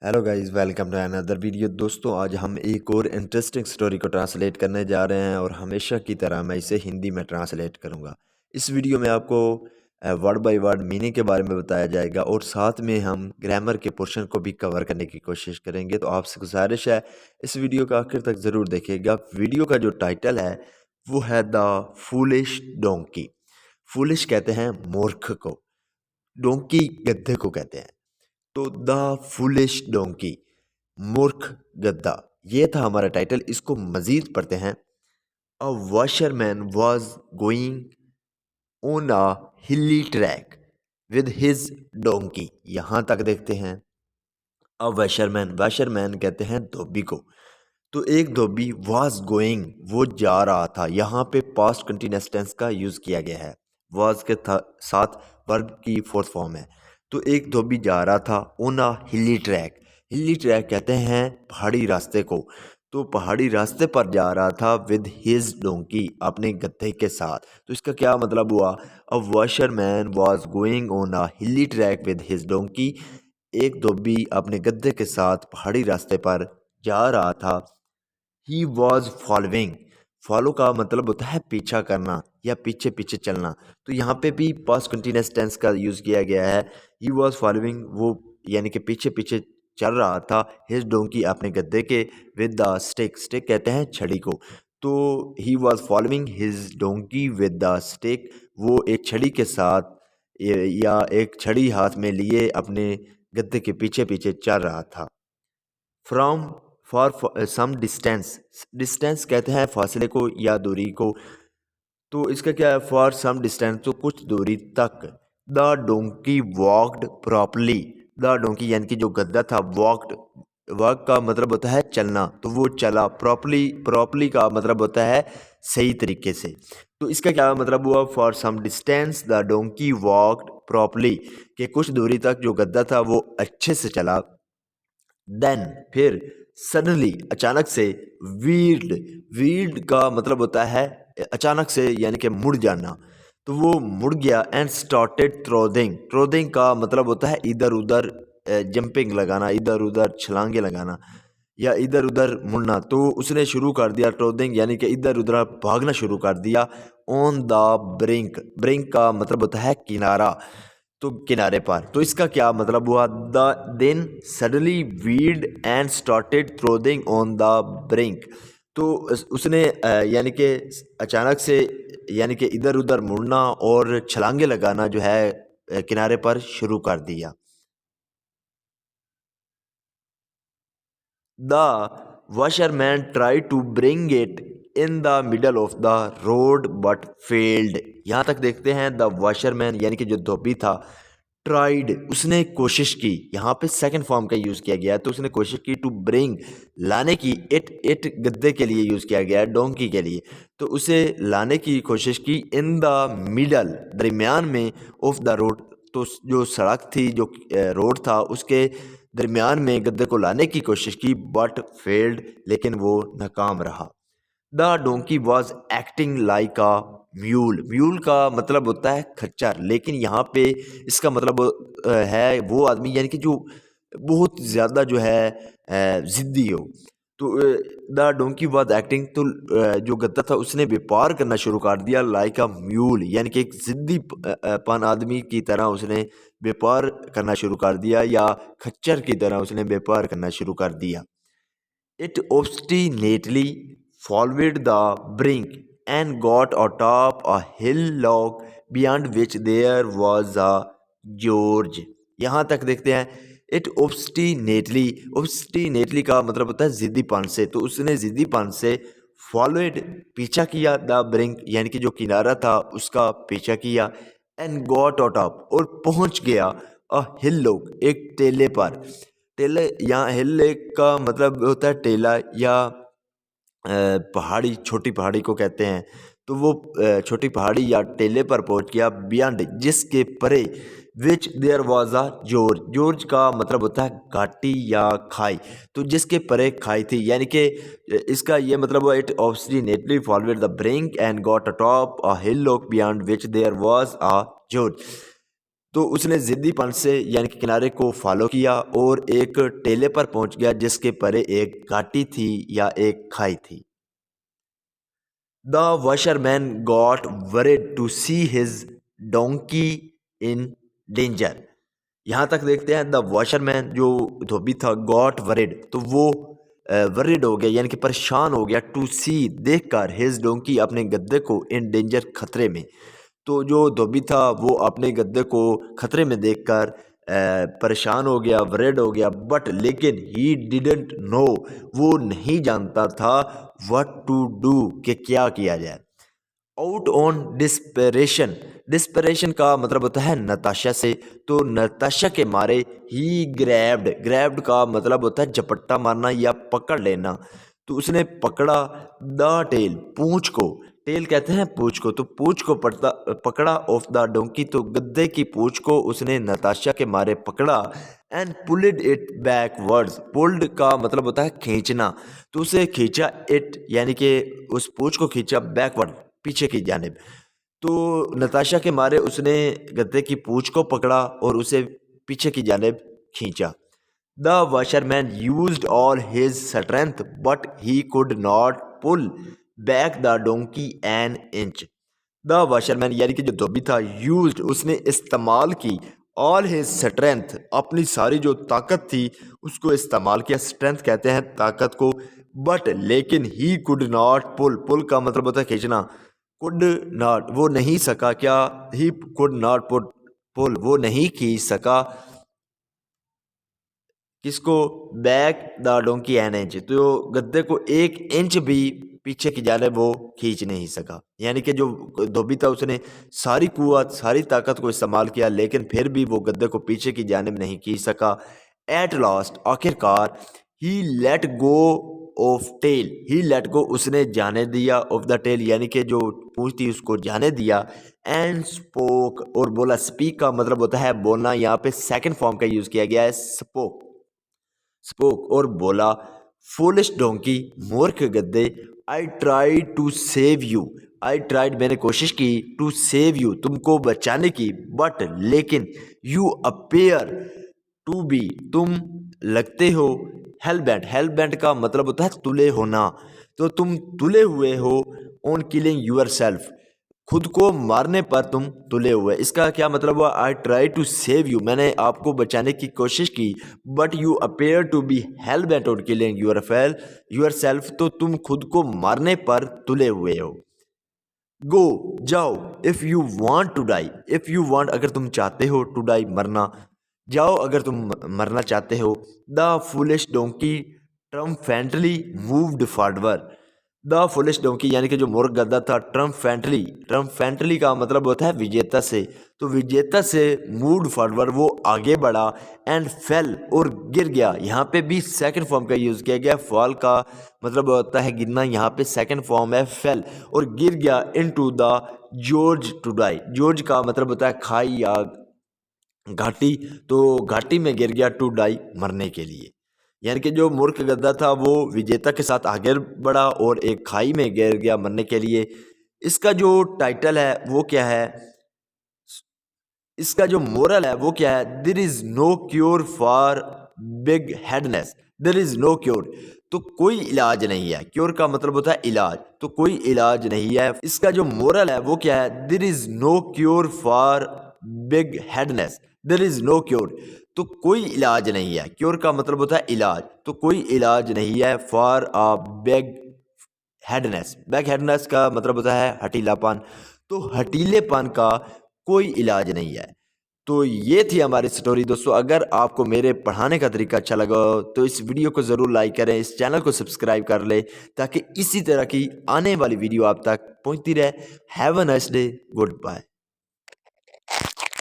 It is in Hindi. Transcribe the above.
Hello guys, welcome to another video. दोस्तों, आज हम एक और इंटरेस्टिंग स्टोरी को ट्रांसलेट करने जा रहे हैं और हमेशा की तरह मैं इसे हिंदी में ट्रांसलेट करूंगा। इस वीडियो में आपको वर्ड बाय वर्ड मीनिंग के बारे में बताया जाएगा और साथ में हम ग्रामर के पोर्शन को भी कवर करने की कोशिश करेंगे। तो आपसे गुजारिश है, इस वीडियो का आखिर तक ज़रूर देखिएगा। वीडियो का जो टाइटल है वो है द फूलिश डोंकी। फूलिश कहते हैं मूर्ख को, डोंकी गधे को कहते हैं। तो द फुलिश डोंकी, मूर्ख गद्दा, ये था हमारा टाइटल। इसको मजीद पढ़ते हैं। A washerman was going on a hilly track with his donkey. यहाँ तक देखते हैं। अ वॉशरमैन, वॉशरमैन कहते हैं धोबी को। तो एक धोबी वॉज गोइंग, वो जा रहा था। यहाँ पे पास्ट कंटिन्यूअस टेंस का यूज़ किया गया है। वॉज के साथ वर्ब की फोर्थ फॉर्म है। तो एक धोबी जा रहा था ऑन अ हिली ट्रैक। हिली ट्रैक कहते हैं पहाड़ी रास्ते को। तो पहाड़ी रास्ते पर जा रहा था विद हिज डोंकी, अपने गधे के साथ। तो इसका क्या मतलब हुआ? A washerman was going on a hilly track with his donkey. एक धोबी अपने गधे के साथ पहाड़ी रास्ते पर जा रहा था। ही वॉज फॉलोइंग, फॉलो का मतलब होता है पीछा करना या पीछे पीछे चलना। तो यहाँ पे भी पास्ट कंटिन्यूअस टेंस का यूज़ किया गया है। ही वॉज फॉलोइंग, वो यानी कि पीछे पीछे चल रहा था। हिज डोंकी, अपने गद्दे के। विद द स्टिक, स्टिक कहते हैं छड़ी को। तो he was following his donkey with the stick, वो एक छड़ी के साथ या एक छड़ी हाथ में लिए अपने गद्दे के पीछे पीछे चल रहा था। From, for some distance, distance कहते हैं फासले को या दूरी को। तो इसका क्या है? फॉर सम डिस्टेंस, तो कुछ दूरी तक। The donkey walked properly, the donkey यानी कि जो गद्दा था, वॉकड, वॉक का मतलब होता है चलना, तो वो चला। प्रॉपरली, प्रॉपरली का मतलब होता है सही तरीके से। तो इसका क्या मतलब हुआ? For some distance the donkey walked properly, कि कुछ दूरी तक जो गद्दा था वो अच्छे से चला। देन, फिर, सडनली, अचानक से। वील्ड, वील्ड का मतलब होता है अचानक से यानी कि मुड़ जाना। तो वो मुड़ गया। एंड स्टार्टेड थ्रोइंग, थ्रोइंग का मतलब होता है इधर उधर जंपिंग लगाना, इधर उधर छलांगे लगाना या इधर उधर मुड़ना। तो उसने शुरू कर दिया थ्रोइंग यानी कि इधर उधर भागना शुरू कर दिया। ऑन द ब्रिंक, ब्रिंक का मतलब होता है किनारा, तो किनारे पर। तो इसका क्या मतलब हुआ? The then suddenly wheeled and started throwing on the brink. तो उसने यानी कि अचानक से यानी कि इधर उधर मुड़ना और छलांगे लगाना जो है किनारे पर शुरू कर दिया। The washerman tried to bring it in the middle of the road but failed। यहाँ तक देखते हैं। द washerman यानी कि जो धोबी था, ट्राइड, उसने कोशिश की। यहाँ पे सेकंड फॉर्म का यूज़ किया गया है। तो उसने कोशिश की टू ब्रिंग, लाने की। इट, इट गद्दे के लिए यूज़ किया गया है, डोंकी के लिए। तो उसे लाने की कोशिश की इन द मिडल, दरमियान में, ऑफ द रोड। तो जो सड़क थी, जो रोड था, उसके दरमियान में गद्दे को लाने की कोशिश की। बट फेल्ड, लेकिन वो नाकाम रहा। The donkey was acting like a mule, mule का मतलब होता है खच्चर, लेकिन यहाँ पे इसका मतलब है वो आदमी यानी कि जो बहुत ज़्यादा जो है ज़िद्दी हो। तो द डोंकी वॉज एक्टिंग, तो जो गद्दा था उसने व्यापार करना शुरू कर दिया। लाइक अ म्यूल यानी कि एक ज़िद्दी पन आदमी की तरह उसने व्यापार करना शुरू कर दिया, या खच्चर की तरह उसने व्यापार करना शुरू कर दिया। It obstinately followed the brink and got atop a hillock beyond which there was a George। यहाँ तक देखते हैं। It obstinately, obstinately का मतलब होता है जिद्दीपन से। तो उसने जिद्दीपन से followed, पीछा किया, the brink यानी कि जो किनारा था उसका पीछा किया। And got atop, और पहुंच गया। a hillock, एक टेले पर। टेले, यहाँ हिल का मतलब होता है टेला या पहाड़ी, छोटी पहाड़ी को कहते हैं। तो वो छोटी पहाड़ी या टेले पर पहुंच गया। बियॉन्ड, जिसके परे। Which there was a gorge, gorge का मतलब होता है घाटी या खाई। तो जिसके परे खाई थी, यानी कि इसका ये मतलब हुआ। It obstinately followed the brink and got atop a hill lock beyond which there was a gorge. तो उसने ज़िद्दीपन से यानी कि किनारे को फॉलो किया और एक टेले पर पहुंच गया जिसके परे एक घाटी थी या एक खाई थी। The washerman got worried to see his donkey in danger. यहाँ तक देखते हैं द वॉशरमैन जो धोबी था गॉट वरीड, तो वो वरीड हो गया यानी कि परेशान हो गया टू सी देखकर हिज डोंकी अपने गद्दे को इन डेंजर खतरे में। तो जो धोबी था वो अपने गद्दे को खतरे में देखकर परेशान हो गया, वरीड हो गया, बट लेकिन ही डिडंट नो, वो नहीं जानता था व्हाट टू डू कि क्या किया जाए। आउट ऑन डिस्परेशन, डिस्परेशन का मतलब होता है नताशा से, तो नताशा के मारे ही ग्रैब्ड, ग्रैब्ड का मतलब होता है झपट्टा मारना या पकड़ लेना, तो उसने पकड़ा द टेल, पूंछ को, टेल कहते हैं पूंछ को, तो पूंछ को पकड़ा ऑफ द डोंकी, तो गद्दे की पूंछ को उसने नताशा के मारे पकड़ा and pulled it backwards, pulled का मतलब होता है खींचना, तो उसे खींचा इट यानी कि उस पूंछ को खींचा बैकवर्ड पीछे की जानिब, तो नताशा के मारे उसने गद्दे की पूंछ को पकड़ा और उसे पीछे की जानिब खींचा। The washerman used all his strength but he could not pull back the donkey an inch. The washerman यानी कि जो धोबी था, यूज्ड उसने इस्तेमाल की, ऑल हिज स्ट्रेंथ अपनी सारी जो ताकत थी उसको इस्तेमाल किया, स्ट्रेंथ कहते हैं ताकत को, बट लेकिन ही कुड नॉट पुल, पुल का मतलब होता है खींचना, कुड नॉट वो नहीं सका, क्या ही कुड नॉट पुल वो नहीं खींच सका किसको, back the donkey an inch, तो गद्दे को एक इंच भी पीछे की जानिब वो खींच नहीं सका, यानी कि जो धोबी था उसने सारी कुव्वत सारी ताकत को इस्तेमाल किया लेकिन फिर भी वो गद्दे को पीछे की जानिब नहीं खींच सका। एट लास्ट आखिरकार he let go of tail, he let go उसने जाने दिया, ऑफ द टेल यानी कि जो पूंछ थी उसको जाने दिया, एंड स्पोक और बोला, स्पीक का मतलब होता है बोलना, यहाँ पे सेकंड फॉर्म का यूज किया गया है स्पोक, स्पोक और बोला, फुलिश डोंकी मूर्ख गद्दे, I tried to save you, I tried मैंने कोशिश की, टू सेव यू तुमको बचाने की, बट लेकिन यू अपेयर टू बी तुम लगते हो, हेल बेंट, हेल बेंट का मतलब होता है तुले होना, तो तुम तुले हुए हो, ऑन किलिंग यूर सेल्फ खुद को मारने पर तुम तुले हुए। इसका क्या मतलब हुआ, I try to save you मैंने आपको बचाने की कोशिश की, but you appear to be hell bent on killing yourself तो तुम खुद को मारने पर तुले हुए हो। गो जाओ, if you want to die, if you want अगर तुम चाहते हो, टू डाई मरना, जाओ अगर तुम मरना चाहते हो। The foolish donkey triumphantly moved forward, the foolish donkey यानी कि जो मूर्ख गधा था, ट्रम्फेंटली, ट्रम्फेंटली का मतलब होता है विजेता से, तो विजेता से मूव्ड फॉरवर्ड वो आगे बढ़ा, एंड फेल और गिर गया, यहाँ पे भी सेकंड फॉर्म का यूज़ किया गया, फॉल का मतलब होता है गिरना, यहाँ पे सेकंड फॉर्म है फेल, और गिर गया into the gorge to die, gorge का मतलब होता है खाई या घाटी, तो घाटी में गिर गया टू डाई मरने के लिए, यानी कि जो मूर्ख गद्दा था वो विजेता के साथ आगे बढ़ा और एक खाई में गिर गया मरने के लिए। इसका जो टाइटल है वो क्या है, इसका जो मोरल है वो क्या है, there is no cure for big headedness, there is no cure तो कोई इलाज नहीं है, क्योर का मतलब होता है इलाज, तो कोई इलाज नहीं है। इसका जो मोरल है वो क्या है, there is no cure for big headedness, there is no cure तो कोई इलाज नहीं है, क्योर का मतलब होता है इलाज, तो कोई इलाज नहीं है फॉर अ बिग हेडनेस, बिग हेडनेस का मतलब होता है हटीलापन, तो हटीलेपन का कोई इलाज नहीं है। तो ये थी हमारी स्टोरी दोस्तों। अगर आपको मेरे पढ़ाने का तरीका अच्छा लगा तो इस वीडियो को ज़रूर लाइक करें, इस चैनल को सब्सक्राइब कर लें ताकि इसी तरह की आने वाली वीडियो आप तक पहुंचती रहे। Have a nice day, good bye.